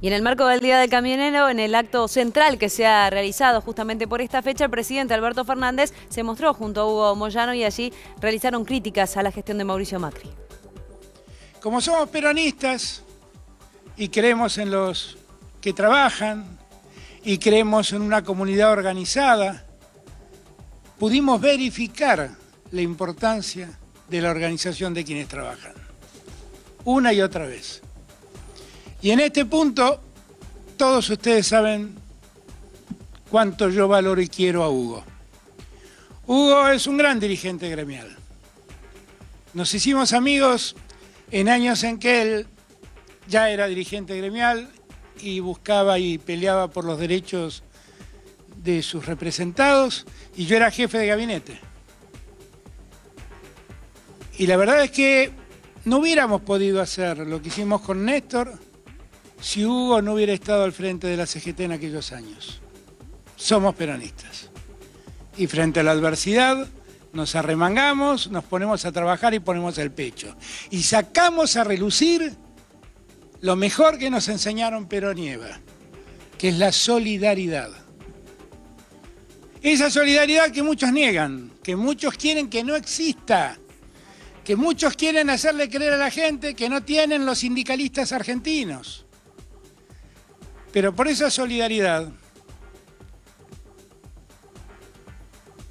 Y en el marco del Día del Camionero, en el acto central que se ha realizado justamente por esta fecha, el presidente Alberto Fernández se mostró junto a Hugo Moyano y allí realizaron críticas a la gestión de Mauricio Macri. Como somos peronistas y creemos en los que trabajan y creemos en una comunidad organizada, pudimos verificar la importancia de la organización de quienes trabajan, una y otra vez. Y en este punto, todos ustedes saben cuánto yo valoro y quiero a Hugo. Hugo es un gran dirigente gremial. Nos hicimos amigos en años en que él ya era dirigente gremial y buscaba y peleaba por los derechos de sus representados, y yo era jefe de gabinete. Y la verdad es que no hubiéramos podido hacer lo que hicimos con Néstor si Hugo no hubiera estado al frente de la CGT en aquellos años. Somos peronistas. Y frente a la adversidad nos arremangamos, nos ponemos a trabajar y ponemos el pecho. Y sacamos a relucir lo mejor que nos enseñaron Perón y Eva, que es la solidaridad. Esa solidaridad que muchos niegan, que muchos quieren que no exista, que muchos quieren hacerle creer a la gente que no tienen los sindicalistas argentinos. Pero por esa solidaridad,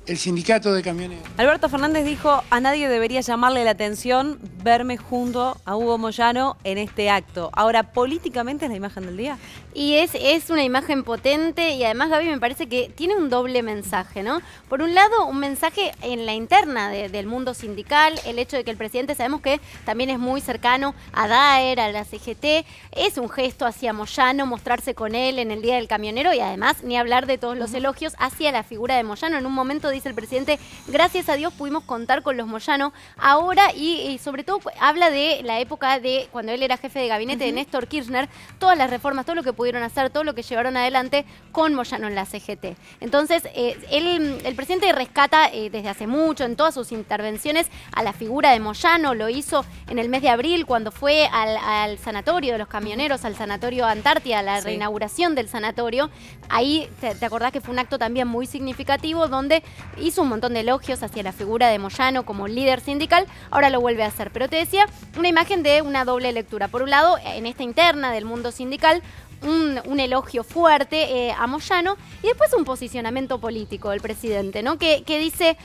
el sindicato de camioneros. Alberto Fernández dijo: a nadie debería llamarle la atención verme junto a Hugo Moyano en este acto. Ahora, políticamente es la imagen del día. Y es una imagen potente, y además, Gaby, me parece que tiene un doble mensaje, ¿no? Por un lado, un mensaje en la interna del mundo sindical, el hecho de que el presidente, sabemos que también es muy cercano a Daer, a la CGT, es un gesto hacia Moyano, mostrarse con él en el Día del Camionero, y además ni hablar de todos los elogios hacia la figura de Moyano. En un momento dice el presidente: gracias a Dios pudimos contar con los Moyano ahora, y sobre todo habla de la época de cuando él era jefe de gabinete de Néstor Kirchner, todas las reformas, todo lo que pudieron hacer, todo lo que llevaron adelante con Moyano en la CGT. Entonces, el presidente rescata desde hace mucho, en todas sus intervenciones, a la figura de Moyano. Lo hizo en el mes de abril cuando fue al sanatorio de los camioneros, al sanatorio Antártida, la reinauguración del sanatorio. Ahí te acordás que fue un acto también muy significativo, donde hizo un montón de elogios hacia la figura de Moyano como líder sindical. Ahora lo vuelve a hacer, pero te decía, una imagen de una doble lectura. Por un lado, en esta interna del mundo sindical, un elogio fuerte a Moyano, y después un posicionamiento político del presidente, ¿no? Que dice: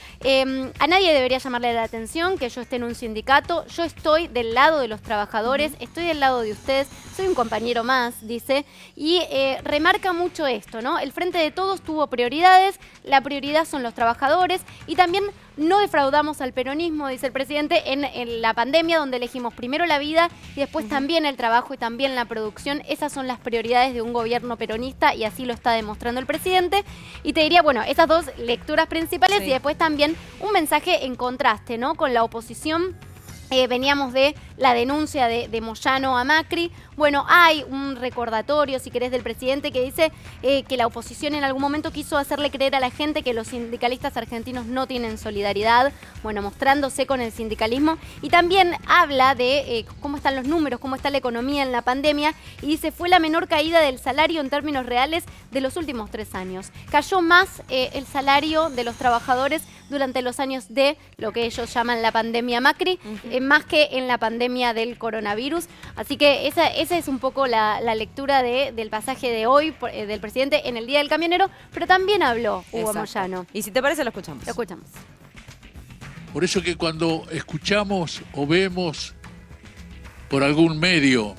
a nadie debería llamarle la atención que yo esté en un sindicato, yo estoy del lado de los trabajadores, estoy del lado de ustedes, soy un compañero más, dice, y remarca mucho esto, ¿no? El Frente de Todos tuvo prioridades, la prioridad son los trabajadores, y también no defraudamos al peronismo, dice el presidente, en la pandemia, donde elegimos primero la vida y después también el trabajo y también la producción. Esas son las prioridades de un gobierno peronista, y así lo está demostrando el presidente. Y te diría, bueno, esas dos lecturas principales, y después también un mensaje en contraste, ¿no? Con la oposición. Veníamos de la denuncia de Moyano a Macri. Bueno, hay un recordatorio, si querés, del presidente, que dice que la oposición en algún momento quiso hacerle creer a la gente que los sindicalistas argentinos no tienen solidaridad, bueno, mostrándose con el sindicalismo. Y también habla de cómo están los números, cómo está la economía en la pandemia, y dice: fue la menor caída del salario en términos reales de los últimos 3 años. Cayó más el salario de los trabajadores durante los años de lo que ellos llaman la pandemia Macri, más que en la pandemia del coronavirus. Así que esa es un poco la lectura del pasaje de hoy del presidente en el Día del Camionero, pero también habló Hugo Moyano. Y si te parece, lo escuchamos. Lo escuchamos. Por eso que cuando escuchamos o vemos por algún medio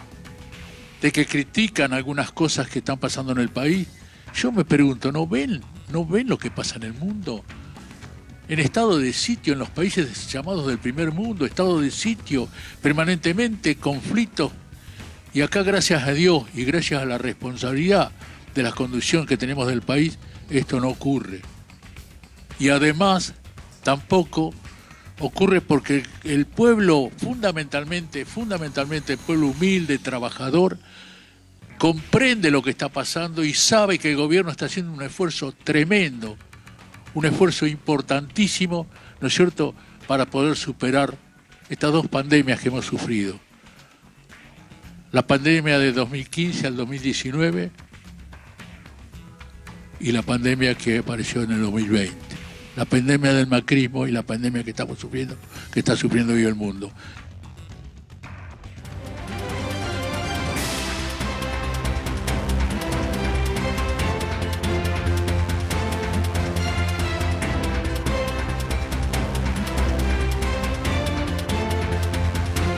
de que critican algunas cosas que están pasando en el país, yo me pregunto, ¿no ven lo que pasa en el mundo? En estado de sitio, en los países llamados del primer mundo, estado de sitio, permanentemente conflictos. Y acá, gracias a Dios y gracias a la responsabilidad de la conducción que tenemos del país, esto no ocurre. Y además, tampoco ocurre porque el pueblo, fundamentalmente el pueblo humilde, trabajador, comprende lo que está pasando y sabe que el gobierno está haciendo un esfuerzo tremendo, un esfuerzo importantísimo, ¿no es cierto?, para poder superar estas 2 pandemias que hemos sufrido. La pandemia de 2015 al 2019 y la pandemia que apareció en el 2020. La pandemia del macrismo y la pandemia que estamos sufriendo, que está sufriendo hoy el mundo.